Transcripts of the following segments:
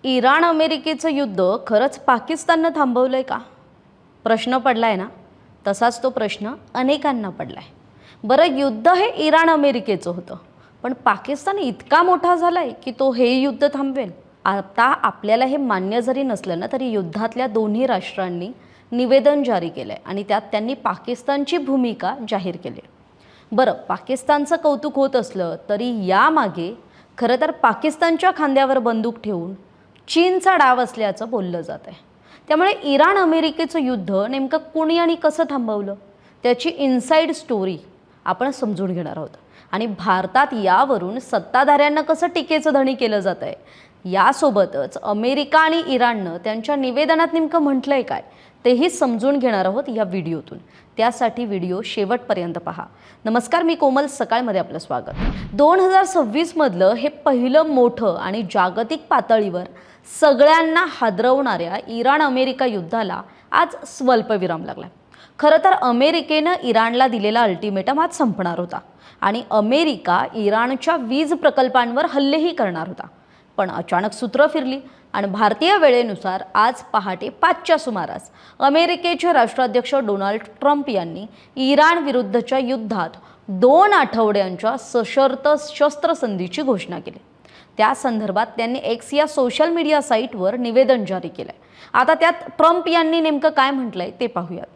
Iran अमेरिकेचं युद्ध खरंच पाकिस्ताननं थांबवलंय का? प्रश्न पडलाय ना. तसाच तो प्रश्न अनेकांना पडलाय. बरं, युद्ध हे इराण अमेरिकेचं होतं, पण पाकिस्तान इतका मोठा झालाय की तो हे युद्ध थांबवेल? आता आपल्याला हे मान्य जरी नसलं ना, तरी युद्धातल्या दोन्ही राष्ट्रांनी निवेदन जारी केलंय आणि त्यात त्यांनी पाकिस्तानची भूमिका जाहीर केली. बरं, पाकिस्तानचं कौतुक होत असलं तरी यामागे खरं तर पाकिस्तानच्या खांद्यावर बंदूक ठेवून चीनचा डाव असल्याचं बोललं जात आहे. त्यामुळे इराण अमेरिकेचं युद्ध नेमकं कुणी आणि कसं थांबवलं, त्याची इनसाईड स्टोरी आपण समजून घेणार आहोत. आणि भारतात यावरून सत्ताधाऱ्यांना कसं टीकेचं धणी केलं जात आहे, यासोबतच अमेरिका आणि इराणनं त्यांच्या निवेदनात नेमकं म्हटलंय काय तेही समजून घेणार आहोत या व्हिडिओतून. त्यासाठी व्हिडिओ शेवटपर्यंत पहा. नमस्कार, मी कोमल, सकाळमध्ये आपलं स्वागत. 2026 मधलं हे पहिलं मोठं आणि जागतिक पातळीवर सगळ्यांना हादरवणाऱ्या इराण अमेरिका युद्धाला आज स्वल्पविराम लागला. खरं तर अमेरिकेनं इराणला दिलेला अल्टिमेटम आज संपणार होता आणि अमेरिका इराणच्या वीज प्रकल्पांवर हल्लेही करणार होता. पण अचानक सूत्र फिरली आणि भारतीय वेळेनुसार आज पहाटे 5च्या सुमारास अमेरिकेचे राष्ट्राध्यक्ष डोनाल्ड ट्रम्प यांनी इराण विरुद्धच्या युद्धात 2 आठवड्यांच्या सशर्त शस्त्रसंधीची घोषणा केली. त्या संदर्भात त्यांनी एक्स या सोशल मीडिया साईटवर निवेदन जारी केलंय. आता त्यात ट्रम्प यांनी नेमकं काय म्हटलंय ते पाहूयात.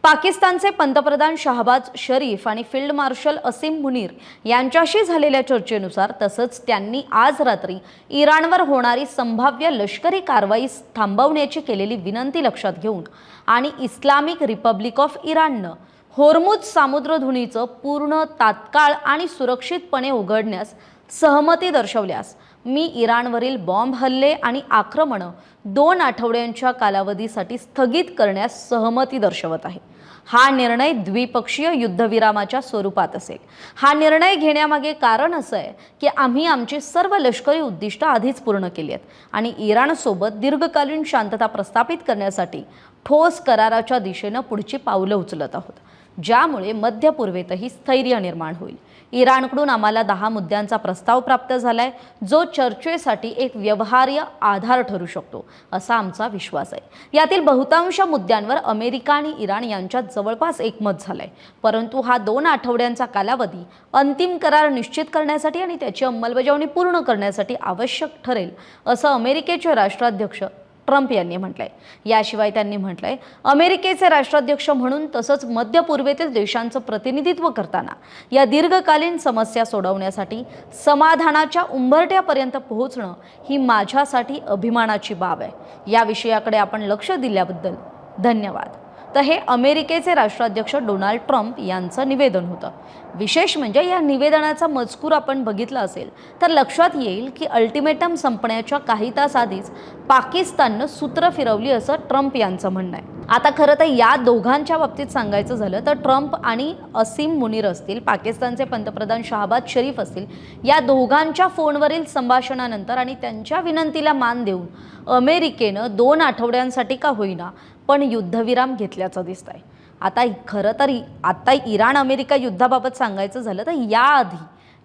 पाकिस्तानचे पंतप्रधान शहबाज शरीफ आणि फील्ड मार्शल असीम मुनीर यांच्याशी झालेल्या चर्चेनुसार, तसंच त्यांनी आज रात्री इराणवर होणारी संभाव्य लष्करी कारवाई थांबवण्याची केलेली विनंती लक्षात घेऊन आणि इस्लामिक रिपब्लिक ऑफ इराणनं होर्मुझ सामुद्रधुनीचं पूर्ण, तात्काळ आणि सुरक्षितपणे उघडण्यास सहमती दर्शवल्यास मी इराणवरील बॉम्ब हल्ले आणि आक्रमणं 2 आठवड्यांच्या कालावधीसाठी स्थगित करण्यास सहमती दर्शवत आहे. हा निर्णय द्विपक्षीय युद्धविरामाच्या स्वरूपात असेल. हा निर्णय घेण्यामागे कारण असं आहे की आम्ही आमची सर्व लष्करी उद्दिष्ट आधीच पूर्ण केली आहेत आणि इराणसोबत दीर्घकालीन शांतता प्रस्थापित करण्यासाठी ठोस कराराच्या दिशेनं पुढची पावलं उचलत आहोत, ज्यामुळे मध्य पूर्वेतही स्थैर्य निर्माण होईल. इराणकडून आम्हाला 10 मुद्द्यांचा प्रस्ताव प्राप्त झालाय, जो चर्चेसाठी एक व्यवहार्य आधार ठरू शकतो, असा आमचा विश्वास आहे. यातील बहुतांश मुद्द्यांवर अमेरिका आणि इराण यांच्यात जवळपास एकमत झालंय, परंतु हा 2 आठवड्यांचा कालावधी अंतिम करार निश्चित करण्यासाठी आणि त्याची अंमलबजावणी पूर्ण करण्यासाठी आवश्यक ठरेल, असं अमेरिकेचे राष्ट्राध्यक्ष ट्रम्प यांनी म्हटलंय. याशिवाय त्यांनी म्हटलंय, अमेरिकेचे राष्ट्राध्यक्ष म्हणून तसंच मध्य पूर्वेतील देशांचं प्रतिनिधित्व करताना या दीर्घकालीन समस्या सोडवण्यासाठी समाधानाच्या उंबरठ्यापर्यंत पोहोचणं ही माझ्यासाठी अभिमानाची बाब आहे. या विषयाकडे आपण लक्ष दिल्याबद्दल धन्यवाद. तर हे अमेरिकेचे राष्ट्राध्यक्ष डोनाल्ड ट्रम्प यांचं निवेदन होतं. विशेष म्हणजे या निवेदनाचा मजकूर आपण बघितला असेल तर लक्षात येईल की अल्टिमेटम संपण्याच्या काही तास आधीच पाकिस्ताननं सूत्र फिरवली असं ट्रम्प यांचं म्हणणं आहे. आता खरं तर या दोघांच्या बाबतीत सांगायचं झालं तर ट्रम्प आणि असीम मुनीर असतील, पाकिस्तानचे पंतप्रधान शहबाज शरीफ असतील, या दोघांच्या फोनवरील संभाषणानंतर आणि त्यांच्या विनंतीला मान देऊन अमेरिकेनं 2 आठवड्यांसाठी का होईना पण युद्धविराम घेतल्याचं दिसतंय. आता खरं तरी आता इराण अमेरिका युद्धाबाबत सांगायचं झालं तर याआधी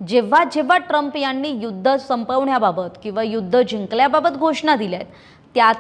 जेव्हा जेव्हा ट्रम्प यांनी युद्ध संपवण्याबाबत किंवा युद्ध जिंकल्याबाबत घोषणा दिल्या आहेत,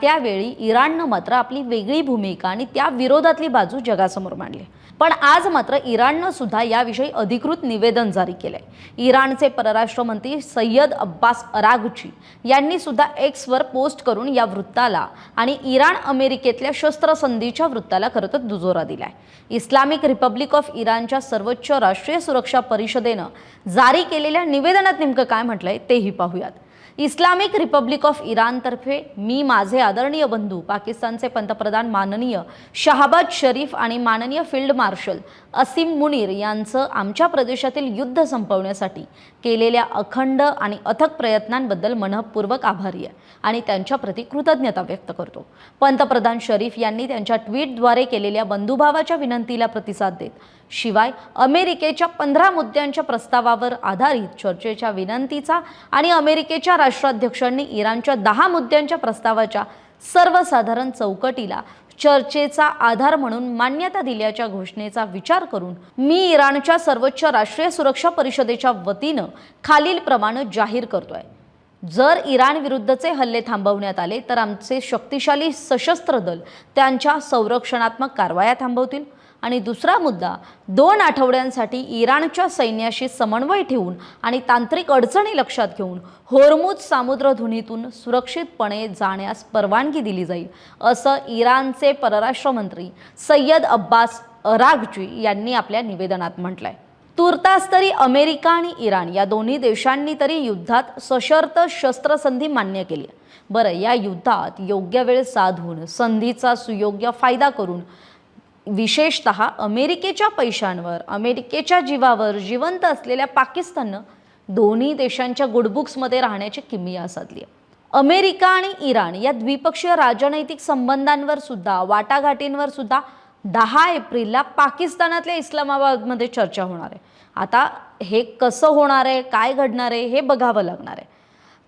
त्यावेळी इराणनं मात्र आपली वेगळी भूमिका आणि त्या विरोधातली बाजू जगासमोर मांडली. पण आज मात्र इराणनं सुद्धा याविषयी अधिकृत निवेदन जारी केलंय. इराणचे परराष्ट्र मंत्री सय्यद अब्बास अरागची यांनी सुद्धा एक्सवर पोस्ट करून या वृत्ताला आणि इराण अमेरिकेतल्या शस्त्रसंधीच्या वृत्ताला खरं तर दुजोरा दिलाय. इस्लामिक रिपब्लिक ऑफ इराणच्या सर्वोच्च राष्ट्रीय सुरक्षा परिषदेनं जारी केलेल्या निवेदनात नेमकं काय म्हटलंय तेही पाहूयात. इस्लामिक रिपब्लिक ऑफ इराणतर्फे मी माझे आदरणीय बंधू पाकिस्तानचे पंतप्रधान माननीय शहबाज शरीफ आणि माननीय फील्ड मार्शल असीम मुनीर यांचं आमच्या प्रदेशातील युद्ध संपवण्यासाठी केलेल्या अखंड आणि अथक प्रयत्नांबद्दल मनःपूर्वक आभारी आहे आणि त्यांच्याप्रती कृतज्ञता व्यक्त करतो. पंतप्रधान शरीफ यांनी त्यांच्या ट्विटद्वारे केलेल्या बंधुभावाच्या विनंतीला प्रतिसाद देत शिवाय अमेरिकेच्या 15 मुद्द्यांच्या प्रस्तावावर आधारित चर्चेच्या विनंतीचा आणि अमेरिकेच्या राष्ट्राध्यक्षांनी इराणच्या 10 मुद्द्यांच्या प्रस्तावाच्या सर्वसाधारण चौकटीला चर्चेचा आधार म्हणून मान्यता दिल्याच्या घोषणेचा विचार करून मी इराणच्या सर्वोच्च राष्ट्रीय सुरक्षा परिषदेच्या वतीनं खालील प्रमाणे जाहीर करतोय. जर इराण विरुद्धचे हल्ले थांबवण्यात आले तर आमचे शक्तिशाली सशस्त्र दल त्यांच्या संरक्षणात्मक कारवाया थांबवतील. आणि दुसरा मुद्दा, 2 आठवड्यांसाठी इराणच्या सैन्याशी समन्वय ठेवून आणि तांत्रिक अडचणी लक्षात घेऊन होर्मुझ सामुद्रधुनीतून सुरक्षितपणे जाण्यास परवानगी दिली जाईल, असं इराणचे परराष्ट्र मंत्री सय्यद अब्बास अराघची यांनी आपल्या निवेदनात म्हटलंय. तूर्तास तरी अमेरिका आणि इराण या दोन्ही देशांनी तरी युद्धात सशर्त शस्त्रसंधी मान्य केली आहे. बरं, या युद्धात योग्य वेळ साधून संधीचा सुयोग्य फायदा करून विशेषतः अमेरिकेच्या पैशांवर, अमेरिकेच्या जीवावर जिवंत असलेल्या पाकिस्ताननं दोन्ही देशांच्या गुडबुक्समध्ये राहण्याची किमया साधली आहे. अमेरिका आणि इराण या द्विपक्षीय राजनैतिक संबंधांवर सुद्धा, वाटाघाटींवर सुद्धा 10 एप्रिलला पाकिस्तानातल्या इस्लामाबादमध्ये चर्चा होणार आहे. आता हे कसं होणार आहे, काय घडणार आहे हे बघावं लागणार आहे.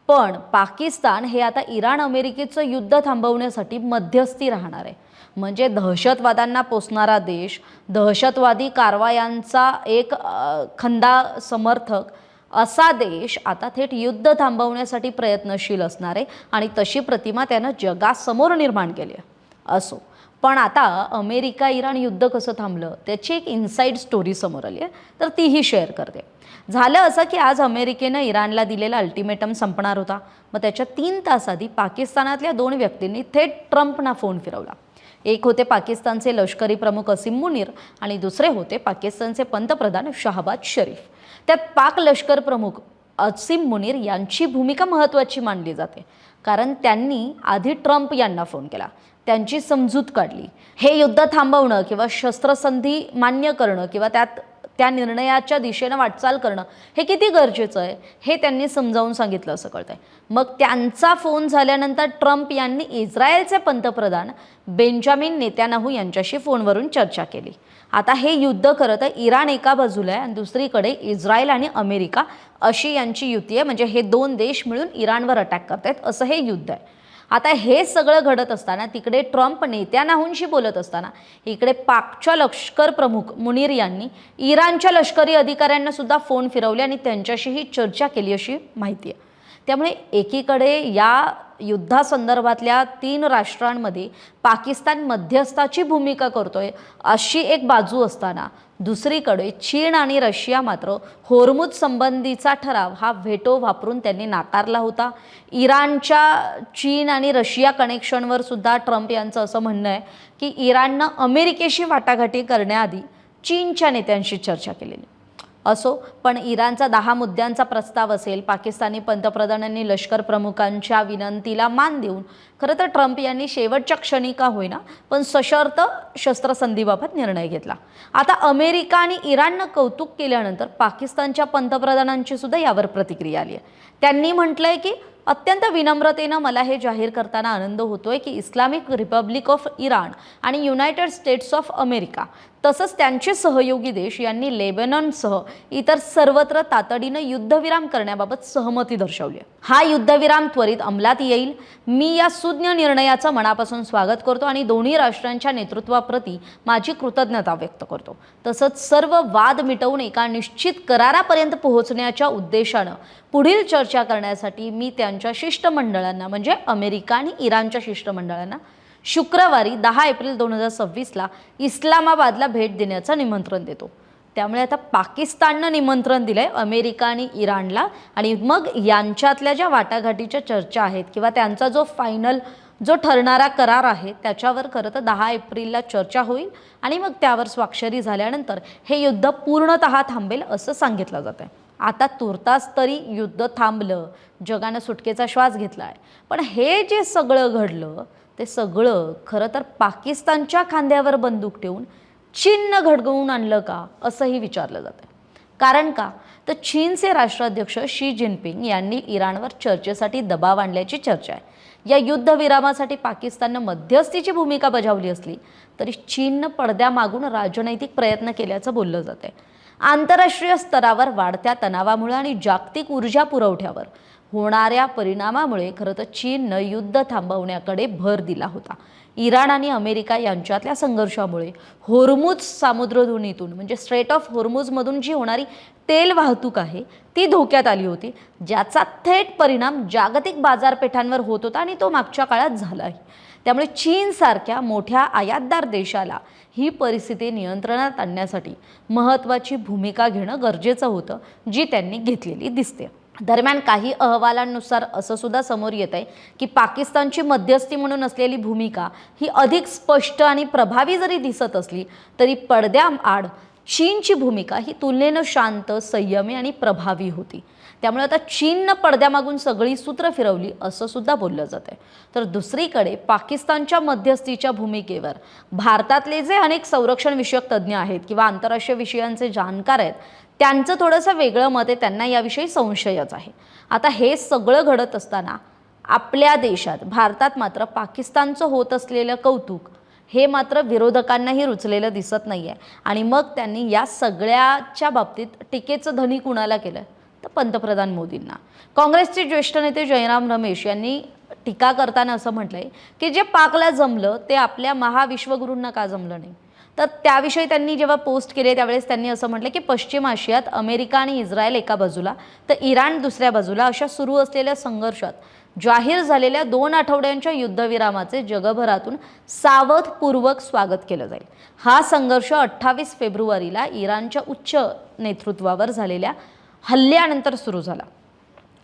पण पाकिस्तान हे आता इराण अमेरिकेचं युद्ध थांबवण्यासाठी मध्यस्थी राहणार आहे. म्हणजे दहशतवादांना पोसणारा देश, दहशतवादी कारवायांचा एक खंदा समर्थक असा देश आता थेट युद्ध थांबवण्यासाठी प्रयत्नशील असणार आहे आणि तशी प्रतिमा त्यानं जगासमोर निर्माण केली आहे. असो, पण आता अमेरिका इराण युद्ध कसं थांबलं त्याची एक इनसाईड स्टोरी समोर आली आहे, तर तीही शेअर करते. झालं असं की आज अमेरिकेनं इराणला दिलेला अल्टिमेटम संपणार होता. मग त्याच्या 3 तास आधी पाकिस्तानातल्या 2 व्यक्तींनी थेट ट्रम्पना फोन फिरवला. एक होते पाकिस्तानचे लष्करी प्रमुख असीम मुनीर आणि दुसरे होते पाकिस्तानचे पंतप्रधान शहबाज शरीफ. त्यात पाक लष्कर प्रमुख असीम मुनीर यांची भूमिका महत्त्वाची मानली जाते, कारण त्यांनी आधी ट्रम्प यांना फोन केला, त्यांची समजूत काढली. हे युद्ध थांबवणं किंवा शस्त्रसंधी मान्य करणं किंवा त्या निर्णयाच्या दिशेनं वाटचाल करणं हे किती गरजेचं आहे हे त्यांनी समजावून सांगितलं असं कळतंय. मग त्यांचा फोन झाल्यानंतर ट्रम्प यांनी इस्रायलचे पंतप्रधान बेंजामिन नेत्यानाहू यांच्याशी फोनवरून चर्चा केली. आता हे युद्ध खरं तर इराण एका बाजूला आहे आणि दुसरीकडे इस्रायल आणि अमेरिका अशी यांची युती आहे. म्हणजे हे 2 देश मिळून इराणवर अटॅक करतायत असं हे युद्ध आहे. आता हे सगळं घडत असताना तिकडे ट्रम्प नेत्यानाहूंशी बोलत असताना इकडे पाकच्या लष्कर प्रमुख मुनीर यांनी इराणच्या लष्करी अधिकाऱ्यांना सुद्धा फोन फिरवले आणि त्यांच्याशीही चर्चा केली अशी माहिती आहे. त्यामुळे एकीकडे या युद्धासंदर्भातल्या 3 राष्ट्रांमध्ये पाकिस्तान मध्यस्थाची भूमिका करतोय अशी एक बाजू असताना दुसरीकडे चीन आणि रशिया मात्र होर्मुझ संबंधीचा ठराव हा व्हेटो वापरून त्यांनी नाकारला होता. इराणच्या चीन आणि रशिया कनेक्शनवर सुद्धा ट्रम्प यांचं असं म्हणणं आहे की इराणनं अमेरिकेशी वाटाघाटी करण्याआधी चीनच्या नेत्यांशी चर्चा केलेली. असो, पण इराणचा 10 मुद्द्यांचा प्रस्ताव असेल. पाकिस्तानी पंतप्रधानांनी लष्कर प्रमुखांच्या विनंतीला मान देऊन खरं तर ट्रम्प यांनी शेवटच्या क्षणी का होईना पण सशर्त शस्त्रसंधीबाबत निर्णय घेतला. आता अमेरिका आणि इराणनं कौतुक केल्यानंतर पाकिस्तानच्या पंतप्रधानांची सुद्धा यावर प्रतिक्रिया आली आहे. त्यांनी म्हटलंय की अत्यंत विनम्रतेनं मला हे जाहीर करताना आनंद होतोय की इस्लामिक रिपब्लिक ऑफ इराण आणि युनायटेड स्टेट्स ऑफ अमेरिका तसंच त्यांचे सहयोगी देश यांनी लेबनॉनसह इतर सर्वत्र तातडीनं युद्धविराम करण्याबाबत सहमती दर्शवली आहे. हा युद्धविराम त्वरित अंमलात येईल. मी या सुज्ञ निर्णयाचं मनापासून स्वागत करतो आणि दोन्ही राष्ट्रांच्या नेतृत्वाप्रती माझी कृतज्ञता व्यक्त करतो. तसंच सर्व वाद मिटवून एका निश्चित करारापर्यंत पोहोचण्याच्या उद्देशानं पुढील चर्चा करण्यासाठी मी त्यांच्या शिष्टमंडळांना म्हणजे अमेरिका आणि इराणच्या शिष्टमंडळांना शुक्रवारी 10 एप्रिल 2026ला इस्लामाबादला भेट देण्याचं निमंत्रण देतो. त्यामुळे आता पाकिस्ताननं निमंत्रण दिलंय अमेरिका आणि इराणला आणि मग यांच्यातल्या ज्या वाटाघाटीच्या चर्चा आहेत किंवा त्यांचा जो ठरणारा करार आहे त्याच्यावर खरं तर 10 एप्रिलला चर्चा होईल आणि मग त्यावर स्वाक्षरी झाल्यानंतर हे युद्ध पूर्णतः थांबेल असं सांगितलं जात आहे. आता तुर्तास तरी युद्ध थांबलं, जगानं सुटकेचा श्वास घेतला आहे. पण हे जे सगळं घडलं ते सगळं खरं तर पाकिस्तानच्या खांद्यावर बंदूक ठेवून चीननं घडवून आणलं का असंही विचारलं जातं. कारण का तर चीनचे राष्ट्राध्यक्ष शी जिनपिंग यांनी इराणवर चर्चेसाठी दबाव आणल्याची चर्चा आहे. या युद्धविरामासाठी पाकिस्ताननं मध्यस्थीची भूमिका बजावली असली तरी चीननं पडद्यामागून राजनैतिक प्रयत्न केल्याचं बोललं जात आहे. आंतरराष्ट्रीय स्तरावर वाढत्या तणावामुळे आणि जागतिक ऊर्जा पुरवठ्यावर होणाऱ्या परिणामामुळे खरं तर चीननं युद्ध थांबवण्याकडे भर दिला होता. इराण आणि अमेरिका यांच्यातल्या संघर्षामुळे होर्मुझ सामुद्रधुनीतून म्हणजे स्ट्रेट ऑफ होर्मुझमधून जी होणारी तेल वाहतूक आहे ती धोक्यात आली होती, ज्याचा थेट परिणाम जागतिक बाजारपेठांवर होत होता आणि तो मागच्या काळात झाला आहे. त्यामुळे चीनसारख्या मोठ्या आयातदार देशाला ही परिस्थिती नियंत्रणात आणण्यासाठी महत्त्वाची भूमिका घेणं गरजेचं होतं, जी त्यांनी घेतलेली दिसते. दरम्यान काही अहवालांनुसार असं सुद्धा समोर येत आहे की पाकिस्तानची मध्यस्थी म्हणून असलेली भूमिका ही अधिक स्पष्ट आणि प्रभावी जरी दिसत असली तरी पडद्याआड चीनची भूमिका ही तुलनेनं शांत, संयमी आणि प्रभावी होती. त्यामुळे आता चीननं पडद्यामागून सगळी सूत्र फिरवली असं सुद्धा बोललं जातंय. तर दुसरीकडे पाकिस्तानच्या मध्यस्थीच्या भूमिकेवर भारतातले जे अनेक संरक्षण विषयक तज्ज्ञ आहेत किंवा आंतरराष्ट्रीय विषयांचे जाणकार आहेत, त्यांचं थोडंसं वेगळं मत आहे. त्यांना याविषयी संशयच आहे. आता हे सगळं घडत असताना आपल्या देशात भारतात मात्र पाकिस्तानचं होत असलेलं कौतुक हे मात्र विरोधकांनाही रुचलेलं दिसत नाही आहे. आणि मग त्यांनी या सगळ्याच्या बाबतीत टीकेचं धनी कुणाला केलं तर पंतप्रधान मोदींना. काँग्रेसचे ज्येष्ठ नेते जयराम रमेश यांनी टीका करताना असं म्हटलंय की जे पाकला जमलं ते आपल्या महाविश्वगुरूंना का जमलं नाही. तर त्याविषयी त्यांनी जेव्हा पोस्ट केले त्यावेळेस त्यांनी असं म्हटलं की पश्चिम आशियात अमेरिका आणि इस्रायल एका बाजूला तर इराण दुसऱ्या बाजूला अशा सुरू असलेल्या संघर्षात जाहीर झालेल्या 2 आठवड्यांच्या युद्धविरामाचे जगभरातून सावधपूर्वक स्वागत केलं जाईल. हा संघर्ष 28 फेब्रुवारीला इराणच्या उच्च नेतृत्वावर झालेल्या हल्ल्यानंतर सुरू झाला.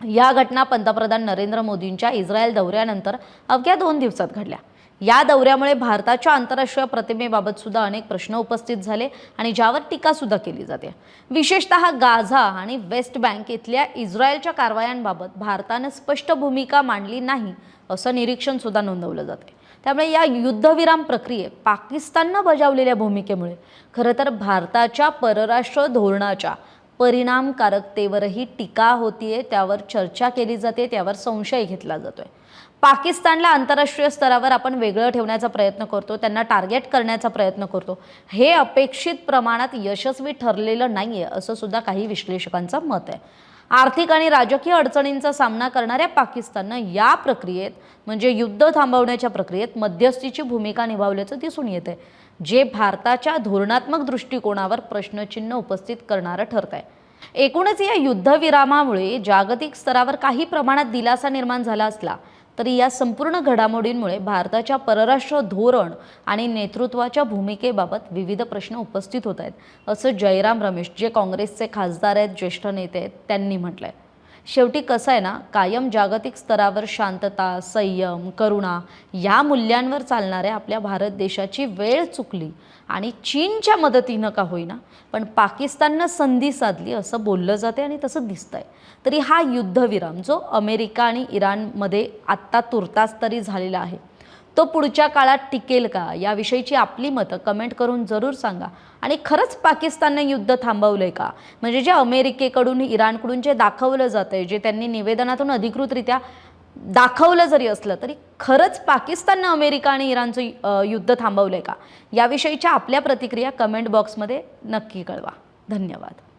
या घटना पंतप्रधान नरेंद्र मोदींच्या इस्रायल दौऱ्यानंतर अवघ्या 2 दिवसात घडल्या. या दौऱ्यामुळे भारताच्या आंतरराष्ट्रीय प्रतिमेबाबत सुद्धा अनेक प्रश्न उपस्थित झाले आणि ज्यावर टीका सुद्धा केली जाते. विशेषतः गाझा आणि वेस्ट बँक इथल्या इस्रायलच्या कारवायांबाबत भारतानं स्पष्ट भूमिका मांडली नाही असं निरीक्षण सुद्धा नोंदवलं जाते. त्यामुळे या युद्धविराम प्रक्रियेत पाकिस्ताननं बजावलेल्या भूमिकेमुळे खरं तर भारताच्या परराष्ट्र धोरणाच्या परिणामकारकतेवरही टीका होतीये, त्यावर चर्चा केली जाते, त्यावर संशय घेतला जातोय. पाकिस्तानला आंतरराष्ट्रीय स्तरावर आपण वेगळं ठेवण्याचा प्रयत्न करतो, त्यांना टार्गेट करण्याचा प्रयत्न करतो. हे अपेक्षित प्रमाणात यशस्वी ठरलेलं नाहीये असं सुद्धा काही विश्लेषकांचं मत आहे. आर्थिक आणि राजकीय अडचणींचा सामना करणाऱ्या पाकिस्ताननं या प्रक्रियेत म्हणजे युद्ध थांबवण्याच्या प्रक्रियेत मध्यस्थीची भूमिका निभावल्याचं दिसून येते, जे भारताच्या धोरणात्मक दृष्टिकोनावर प्रश्नचिन्ह उपस्थित करणारं ठरतंय. एकूणच या युद्धविरामामुळे जागतिक स्तरावर काही प्रमाणात दिलासा निर्माण झाला असला तरी या संपूर्ण घडामोडींमुळे भारताच्या परराष्ट्र धोरण आणि नेतृत्वाच्या भूमिकेबाबत विविध प्रश्न उपस्थित होत आहेत असं जयराम रमेश, जे काँग्रेसचे खासदार आहेत, ज्येष्ठ नेते आहेत, त्यांनी म्हटलंय. शेवटी कसं आहे ना, कायम जागतिक स्तरावर शांतता, संयम, करुणा या मूल्यांवर चालणाऱ्या आपल्या भारत देशाची वेळ चुकली आणि चीनच्या मदतीनं का होईना पण पाकिस्ताननं संधी साधली असं बोललं जाते आणि तसं दिसतंय. तरी हा युद्धविराम जो अमेरिका आणि इराणमध्ये आत्ता तुर्तास तरी झालेला आहे, तो पुढच्या काळात टिकेल का याविषयीची आपली मतं कमेंट करून जरूर सांगा. आणि खरंच पाकिस्ताननं युद्ध थांबवलंय का, म्हणजे जे अमेरिकेकडून इराणकडून जे दाखवलं जातंय, जे त्यांनी निवेदनातून अधिकृतरित्या दाखवलं जरी असलं तरी खरंच पाकिस्ताननं अमेरिका आणि इराणचं युद्ध थांबवलंय का याविषयीच्या आपल्या प्रतिक्रिया कमेंट बॉक्समध्ये नक्की कळवा. धन्यवाद.